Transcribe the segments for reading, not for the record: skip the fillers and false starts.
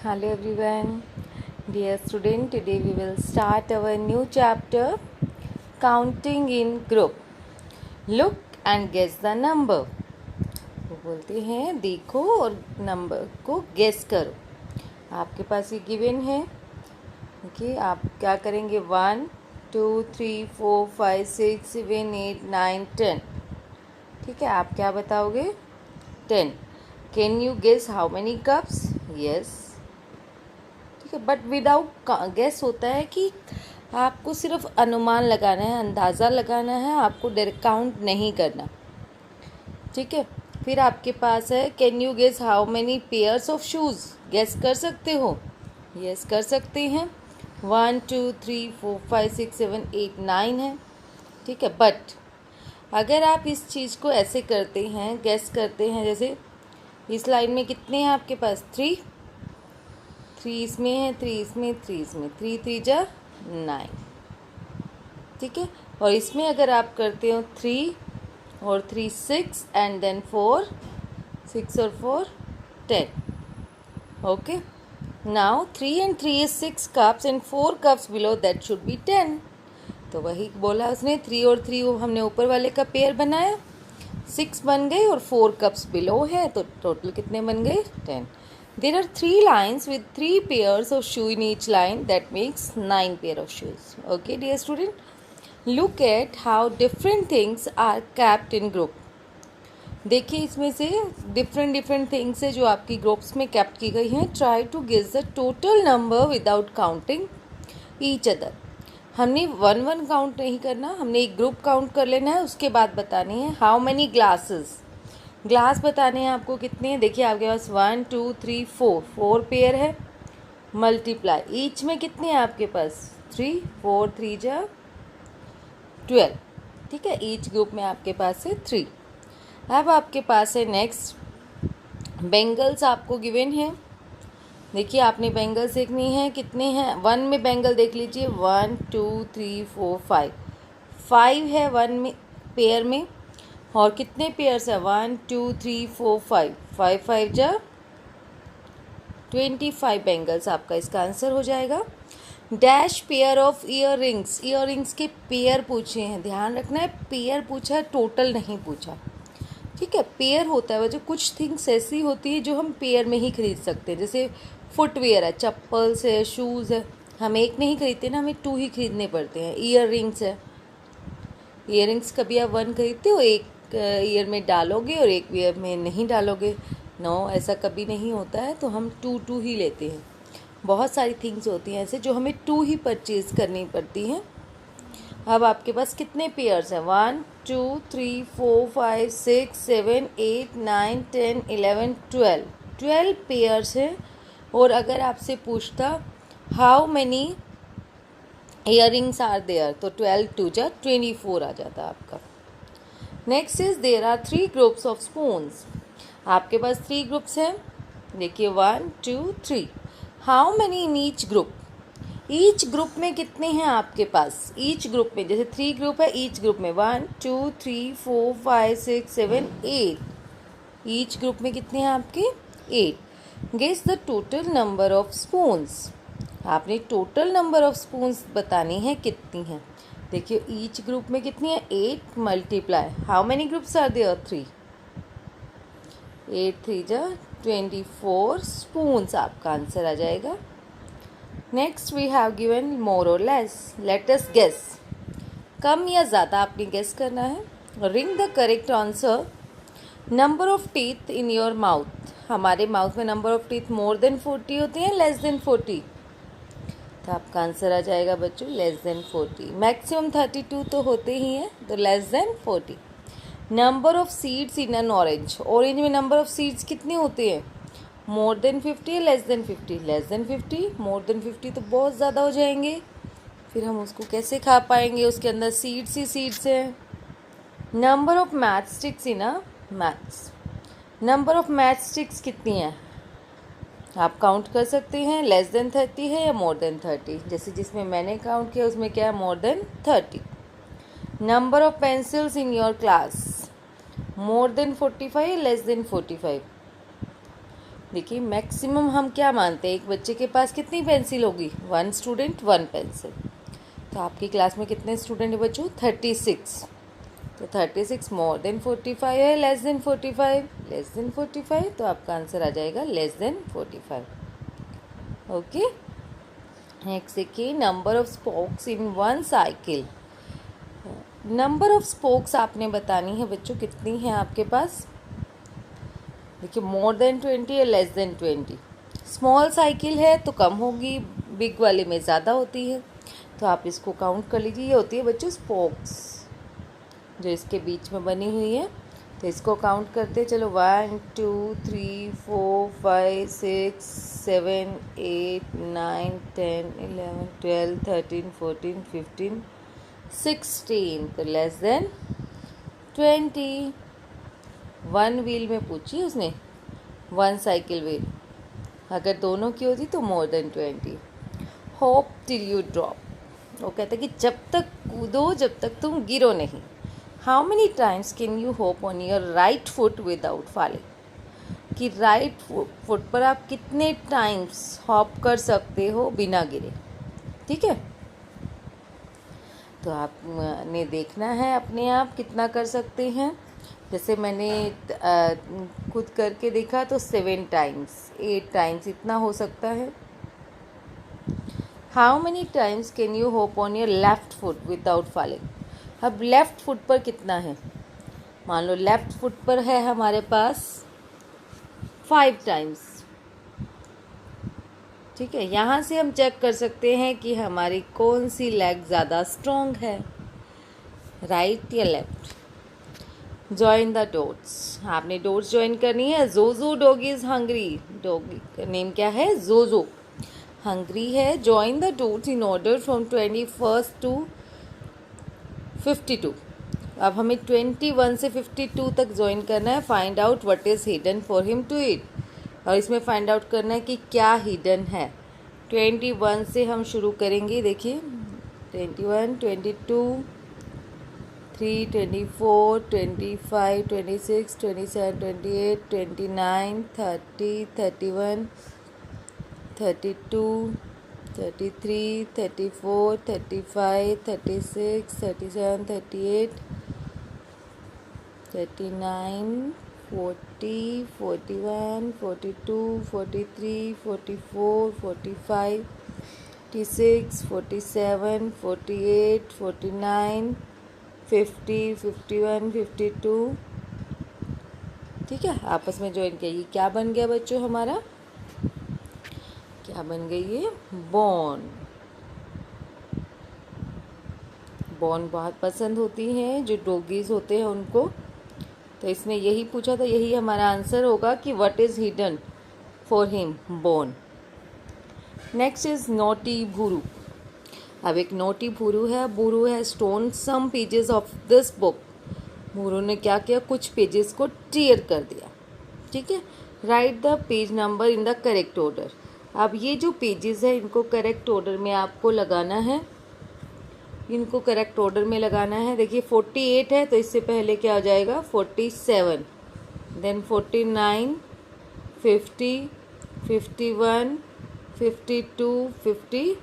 Hello everyone, dear student. Today we will start our new chapter, counting in group. Look and guess the number. वो बोलते हैं देखो और number को guess करो. आपके पास ये गिवन है कि आप क्या करेंगे 1 2 3 4 5 6 7 8 9 10. ठीक है, आप क्या बताओगे 10. Can you guess how many cups? Yes. But without guess होता है कि आपको सिर्फ अनुमान लगाना है, अंदाज़ा लगाना है, आपको डायरेक्ट काउंट नहीं करना. ठीक है, फिर आपके पास है can you guess how many pairs of shoes? Guess कर सकते हो? यस कर सकते हैं. 1 2 3 4 5 6 7 8 9 है. ठीक है, बट अगर आप इस चीज़ को ऐसे करते हैं, गेस करते हैं, जैसे इस लाइन में कितने हैं आपके पास? 3 इसमें है, 3 इसमें, 3 इसमें, 3 3 जा 9. ठीक है, और इसमें अगर आप करते हो 3 और 3 6 एंड देन 4 6 और 4 10. Okay, now 3 and 3 is 6 cups and 4 cups below that should be 10. तो वही बोला उसने, 3 और 3 वो हमने ऊपर वाले का पेयर बनाया, 6 बन गए और 4 कप्स बिलो है, तो टोटल कितने बन गए? 10. There are 3 lines with 3 pairs of shoe in each line. That makes 9 pair of shoes. Okay, dear student. Look at how different things are kept in group. देखिए इसमें से different things है जो आपकी ग्रुप्स में कैप्ट की गई हैं. Try to guess the total number without counting each other. हमने 1 काउंट नहीं करना, हमने एक ग्रुप काउंट कर लेना है, उसके बाद बतानी है हाउ मैनी ग्लासेस. ग्लास बताने हैं आपको कितने हैं. देखिए आपके पास 1 2 3 4 पेयर है. मल्टीप्लाई ईच में कितने हैं आपके पास? 3 4 3 जा 12. ठीक है, ईच ग्रुप में आपके पास है 3. अब आपके पास है नेक्स्ट बेंगल्स आपको गिवन है. देखिए आपने बेंगल्स देखनी है, कितने हैं 1 में बेंगल देख लीजिए. 1 2 3 4 5 है 1 में पेयर में, और कितने पेयर्स है? 1 2 3 4 5 5 जा 25 बेंगल्स आपका इसका आंसर हो जाएगा. Dash pair of year rings के पेयर पूछे हैं, ध्यान रखना है पेयर पूछा है, टोटल नहीं पूछा. ठीक है, पेयर होता है, वजह कुछ थिंग्स ऐसी होती है जो हम पेयर में ही खरीद सकते हैं. जैसे फुटवेयर है, चप्पल्स है, शूज़ है, हम एक नहीं खरीदते ना, हमें 2 ही खरीदने पड़ते हैं. ईयर रिंग्स है, ईयर रिंग्स कभी आप 1 खरीदते हो, एक ईयर में डालोगे और एक ईयर में नहीं डालोगे. नो, ऐसा कभी नहीं होता है, तो हम 2 ही लेते हैं. बहुत सारी थिंग्स होती हैं ऐसे जो हमें 2 ही परचेज़ करनी पड़ती हैं. अब आपके पास कितने पेयर्स हैं? 1 2 3 4 5 6 7 8 9 10 11 12 पेयर्स हैं. और अगर आपसे पूछता how many earrings are there, तो 12 2 जा 24 आ जाता आपका. Next is there are 3 groups of spoons. आपके पास 3 ग्रुप्स हैं. देखिए 1 2 3. How many in each group? Each group में कितने हैं आपके पास? ईच ग्रुप में, जैसे 3 ग्रुप है, ईच ग्रुप में 1 2 3 4 5 6 7 8. ईच ग्रुप में कितने हैं आपके? 8. Guess the total number of spoons. आपने टोटल नंबर ऑफ स्पून्स बतानी है कितनी हैं. देखिए ईच ग्रुप में कितनी है? 8 multiply how many groups are there? 3. 8 3 जा 24 स्पून्स आपका आंसर आ जाएगा. Next we have given more और लेस. Let us guess. कम या ज़्यादा आपने गेस करना है. Ring the correct answer. Number of teeth in your mouth. हमारे माउथ में number of teeth more than 40 होते हैं, लेस देन 40? तो आपका आंसर आ जाएगा बच्चों लेस देन 40. मैक्सिमम 32 तो होते ही हैं, तो less than 40. Number of seeds in an orange. Orange में नंबर ऑफ सीड्स कितने होते हैं? More than 50 less than 50? Less than 50. More than 50 तो बहुत ज़्यादा हो जाएंगे, फिर हम उसको कैसे खा पाएंगे, उसके अंदर सीड्स ही सीड्स हैं. Number of match sticks in a maths. Number of match sticks कितनी है आप काउंट कर सकते हैं. लेस देन 30 है या मोर देन 30? जैसे जिसमें मैंने काउंट किया उसमें क्या है? More than 30. Number of pencils in your class. More than 45 less than 45? देखिए मैक्सिमम हम क्या मानते हैं, एक बच्चे के पास कितनी पेंसिल होगी, 1 स्टूडेंट 1 पेंसिल। तो आपकी क्लास में कितने स्टूडेंट है बच्चों, 36। तो 36 मोर देन 45 है, लेस देन 45, लेस देन 45, तो आपका आंसर आ जाएगा लेस देन 45। ओके, नेक्स्ट देखिए, number of spokes in one cycle. Number of spokes आपने बतानी है बच्चों, कितनी है आपके पास। देखिए मोर देन 20 या लेस देन 20। स्मॉल साइकिल है तो कम होगी, बिग वाले में ज़्यादा होती है, तो आप इसको काउंट कर लीजिए। ये होती है बच्चों स्पोक्स, जो इसके बीच में बनी हुई है। तो इसको काउंट करते चलो, 1 2 3 4 5 6 7 8 9 10 11 12 13 14 15 16। तो लेस देन 20। 1 व्हील में पूछी उसने, 1 साइकिल व्हील, अगर दोनों की होती तो more than 20। Hope till you drop, वो कहता है कि जब तक कूदो जब तक तुम गिरो नहीं। How many times can you hope on your right foot without falling, कि राइट फुट पर आप कितने टाइम्स हॉप कर सकते हो बिना गिरे। ठीक है, तो आपने देखना है अपने आप कितना कर सकते हैं। जैसे मैंने खुद करके देखा तो 7 टाइम्स, 8 टाइम्स इतना हो सकता है। How many times can you hope on your left foot without falling. अब लेफ्ट फुट पर कितना है, मान लो लेफ्ट फुट पर है हमारे पास 5 टाइम्स। ठीक है, यहाँ से हम चेक कर सकते हैं कि हमारी कौन सी लेग ज़्यादा स्ट्रॉन्ग है, राइट या लेफ्ट। जॉइन द डॉट्स, आपने डॉट्स ज्वाइन करनी है। जोजो डॉग इज हंग्री, डॉग का नेम क्या है, जोजो, हंग्री है। Join the dots in order from 21 to 52। अब हमें 21 से 52 तक ज्वाइन करना है। Find out what is hidden for him to eat, और इसमें फाइंड आउट करना है कि क्या हिडन है। 21 से हम शुरू करेंगे। देखिए 21 22 3 24 25 26 27 28 29 30 31 32 33 34 35 36 37 38 39 40 41 42 43 44 45 46 47 48 49 50 51 52। ठीक है, आपस में ज्वाइन किया। ये क्या बन गया बच्चों हमारा, क्या बन गई ये, बॉन। बॉन बहुत पसंद होती हैं जो डॉगीज होते हैं उनको। तो इसमें यही पूछा था, यही हमारा आंसर होगा कि what is hidden for him, bone. Next is naughty Bhuru. अब एक नोटी भूरू है। भूरू है स्टोन some pages of this book. Bhuru ने क्या किया, कुछ पेजेस को टीयर कर दिया। ठीक है, right the page number in the correct order. अब ये जो पेजेस है इनको करेक्ट ऑर्डर में आपको लगाना है, इनको करेक्ट ऑर्डर में लगाना है। देखिए 48 है तो इससे पहले क्या हो जाएगा, 47, देन 49 50 51 52 53।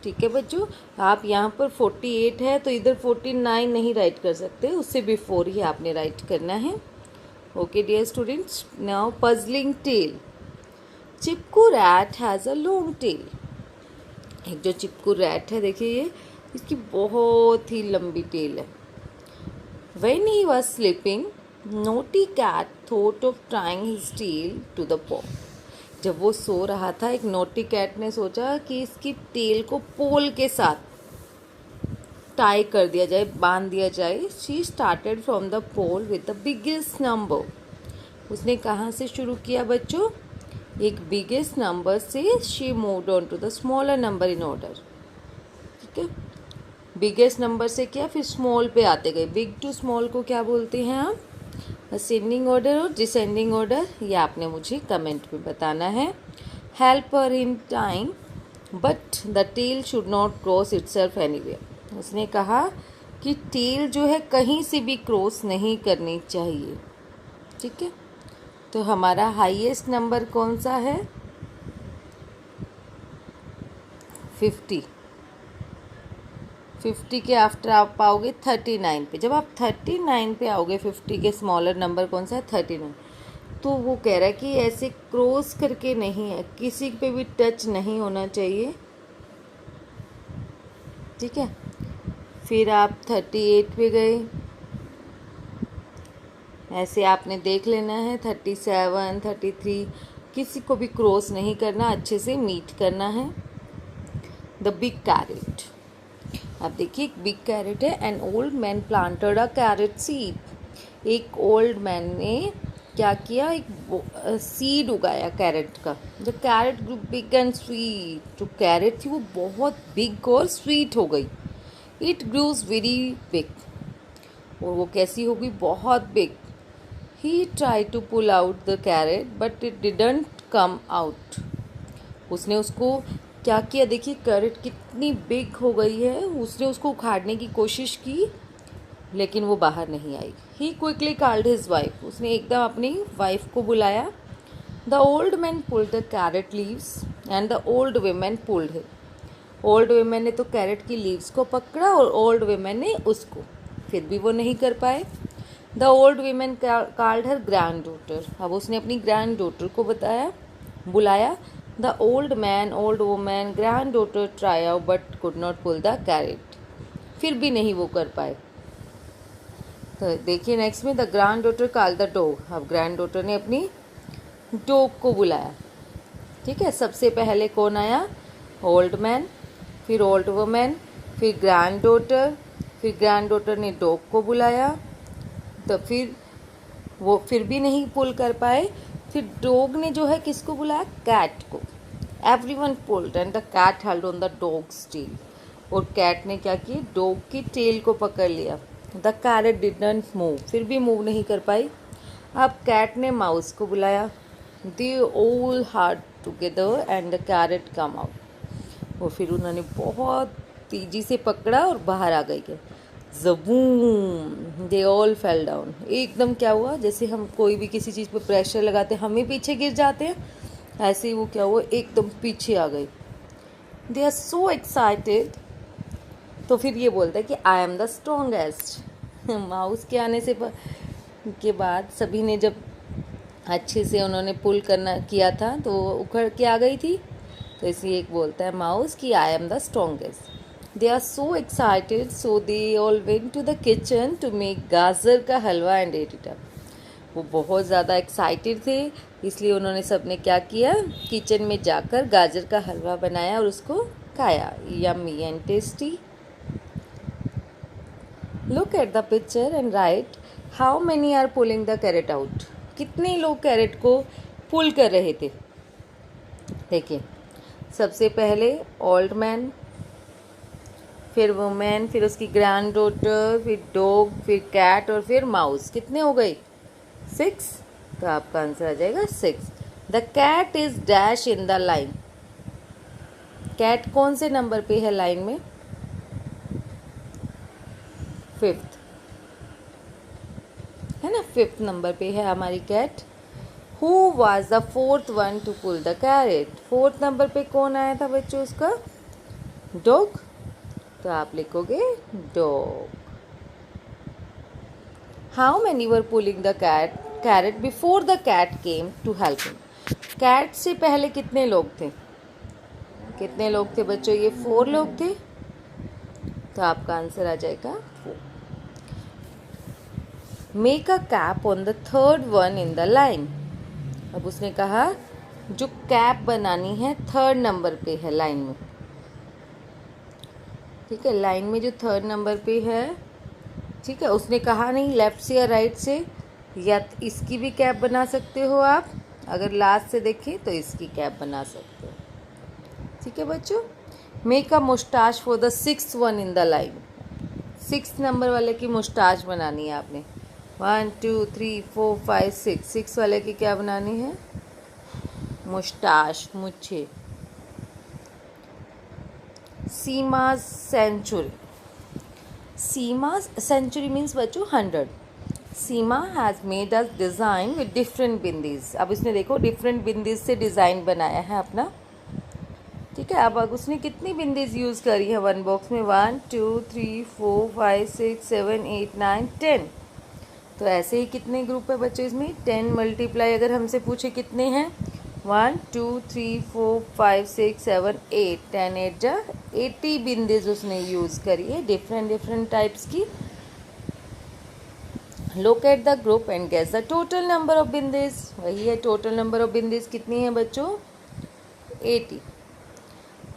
ठीक है बच्चों, आप यहाँ पर 48 है तो इधर 49 नहीं राइट कर सकते, उससे बिफोर ही आपने राइट करना है। Okay dear students, now puzzling tale. Chipku rat has a long tail. एक जो चिपकू रैट है, देखिए ये, इसकी बहुत ही लंबी टेल है। When he was sleeping, Naughty Cat thought of tying his tail to the pole. जब वो सो रहा था, एक नोटी कैट ने सोचा कि इसकी टेल को पोल के साथ टाई कर दिया जाए, बांध दिया जाए। She started from the pole with the biggest number. उसने कहाँ से शुरू किया बच्चों, एक बिगेस्ट नंबर से। She moved on to the smaller number in order. ठीक है, बिगेस्ट नंबर से क्या, फिर स्मॉल पे आते गए। बिग टू स्मॉल को क्या बोलते हैं आप, असेंडिंग ऑर्डर और डिसेंडिंग ऑर्डर। ये आपने मुझे कमेंट में बताना है। Help her in time but the tail should not cross itself anywhere. उसने कहा कि टेल जो है कहीं से भी क्रॉस नहीं करनी चाहिए। ठीक है, तो हमारा हाईएस्ट नंबर कौन सा है? 50। 50 के आफ्टर आप पाओगे 39 पे। जब आप 39 पे आओगे, 50 के स्मॉलर नंबर कौन सा है? 39। तो वो कह रहा है कि ऐसे क्रॉस करके नहीं है, किसी पे भी टच नहीं होना चाहिए, ठीक है। फिर आप 38 पे गए, ऐसे आपने देख लेना है 37, 33, किसी को भी क्रॉस नहीं करना, अच्छे से मीट करना है। द बिग कैरेट, अब देखिए एक बिग कैरेट है। An old man planted a carrot seed, एक ओल्ड मैन ने क्या किया? एक सीड उगाया कैरेट का। The carrot grew big and sweet, जो कैरेट थी वो बहुत बिग और स्वीट हो गई। इट ग्रूज वेरी बिग, और वो कैसी होगी? बहुत big. He try to pull out the carrot but it didn't come out, उसने उसको क्या किया? देखिए कैरेट कितनी बिग हो गई है, उसने उसको उखाड़ने की कोशिश की लेकिन वो बाहर नहीं आई। ही क्विकली कॉल्ड हिज वाइफ, उसने एकदम अपनी वाइफ को बुलाया। The old man pulled the carat leaves and the old women pulled him, old women ने तो कैरेट की लीव्स को पकड़ा और ओल्ड वीमेन ने उसको, फिर भी वो नहीं कर पाए। The old women called her granddaughter, अब उसने अपनी ग्रैंड डॉटर को बुलाया। The old man, old women, granddaughter try out but could not pull the carrot, फिर भी नहीं वो कर पाए। तो देखिए नेक्स्ट में the grand daughter called the dog, अब ग्रैंड डॉटर ने अपनी डॉग को बुलाया, ठीक है। सबसे पहले कौन आया? ओल्ड मैन, फिर ओल्ड वुमेन, फिर ग्रैंड डॉटर, फिर ग्रैंड डॉटर ने डॉग को बुलाया, तो फिर वो फिर भी नहीं पुल कर पाए। फिर डॉग ने जो है किसको बुलाया? कैट को। Everyone pulled and the cat held on the dog's tail, और कैट ने क्या किया? डॉग की टेल को पकड़ लिया। द कैरेट डिडंट मूव, फिर भी मूव नहीं कर पाई। अब कैट ने माउस को बुलाया। They all hard together and the carat come out, और फिर उन्होंने बहुत तेजी से पकड़ा और बाहर आ गई। ज़बूम, दे ऑल फेल डाउन, एकदम क्या हुआ? जैसे हम कोई भी किसी चीज़ पे प्रेशर लगाते हैं, हमें पीछे गिर जाते हैं, ऐसे ही वो क्या हुआ? एकदम पीछे आ गई। दे आर सो एक्साइटेड, तो फिर ये बोलता है कि I am the strongest. Mouse के आने से के बाद सभी ने जब अच्छे से उन्होंने पुल करना किया था तो वो उखड़ के आ गई थी, तो इसलिए एक बोलता है माउस कि I am the strongest. They are so excited so they all went to the kitchen to make gajar ka halwa and ate it up, वो बहुत ज़्यादा एक्साइटेड थे, इसलिए उन्होंने सब ने क्या किया? किचन में जाकर गाजर का हलवा बनाया और उसको खाया। Yummy and tasty. Look at the picture and write how many are pulling the carrot out, कितने लोग कैरेट को पुल कर रहे थे? देखिए सबसे पहले ओल्ड मैन, फिर वुमेन, फिर उसकी ग्रैंड डॉटर, फिर डॉग, फिर कैट और फिर माउस। कितने हो गई? 6। तो आपका आंसर आ जाएगा 6। The cat is dash in the line, cat कौन से नंबर पे है लाइन में? 5th है ना, 5th नंबर पे है हमारी cat. Who was the 4th one to pull the carrot, 4th number पे कौन आया था बच्चों? उसका डॉग, तो आप लिखोगे dog. How many were pulling the carrot before the cat came to help him, cat से पहले कितने लोग थे? कितने लोग थे बच्चों? ये 4 लोग थे, तो आपका आंसर आ जाएगा 4। Make a cap on the 3rd one in the line, अब उसने कहा जो कैप बनानी है 3rd नंबर पे है लाइन में, ठीक है। लाइन में जो 3rd नंबर पे है, ठीक है, उसने कहा नहीं लेफ्ट से या राइट से, या इसकी भी कैप बना सकते हो आप, अगर लास्ट से देखें तो इसकी कैप बना सकते हो, ठीक है बच्चों। Make a moustache for the 6th one in the line, 6th number वाले की मुस्टाच बनानी है आपने। 1 2 3 4 5 6, 6 वाले की क्या बनानी है? मुस्टाच, मुच्छे। Seema's century, Seema's century means बच्चों 100, Seema has made us design with different bindis. अब इसने देखो डिफरेंट बिंदीज से डिज़ाइन बनाया है अपना, ठीक है। अब उसने कितनी बिंदीज यूज़ करी है वन बॉक्स में? 1 2 3 4 5 6 7 8 9 10। तो ऐसे ही कितने ग्रुप है बच्चों इसमें? 10 मल्टीप्लाई अगर हमसे पूछे कितने हैं? 1 2 3 4 5 6 7 8, 10 8 जा 80 बिंदीज उसने यूज़ करी है डिफरेंट डिफरेंट टाइप्स की। Look at the group and guess the total number of bindis. वही है, टोटल नंबर ऑफ बिंदीज कितनी है बच्चों? 80।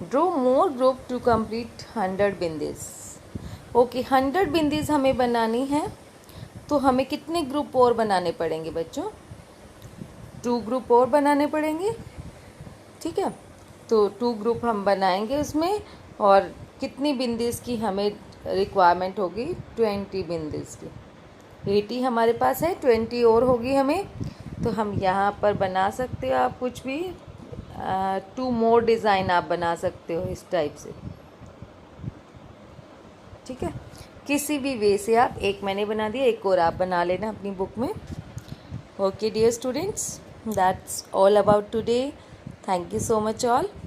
Draw more group to complete 100 bindis. Okay, 100 bindis हमें बनानी है, तो हमें कितने ग्रुप और बनाने पड़ेंगे बच्चों? 2 ग्रुप और बनाने पड़ेंगे, ठीक है। तो 2 ग्रुप हम बनाएंगे उसमें, और कितनी बिंदीज की हमें रिक्वायरमेंट होगी? 20 बिंदीज की। 80 हमारे पास है, 20 और होगी हमें। तो हम यहाँ पर बना सकते हो आप कुछ भी, 2 मोर डिज़ाइन आप बना सकते हो इस टाइप से, ठीक है। किसी भी वे से आप, एक मैंने बना दिया, एक और आप बना लेना अपनी बुक में। Okay dear students, that's all about today. Thank you so much all.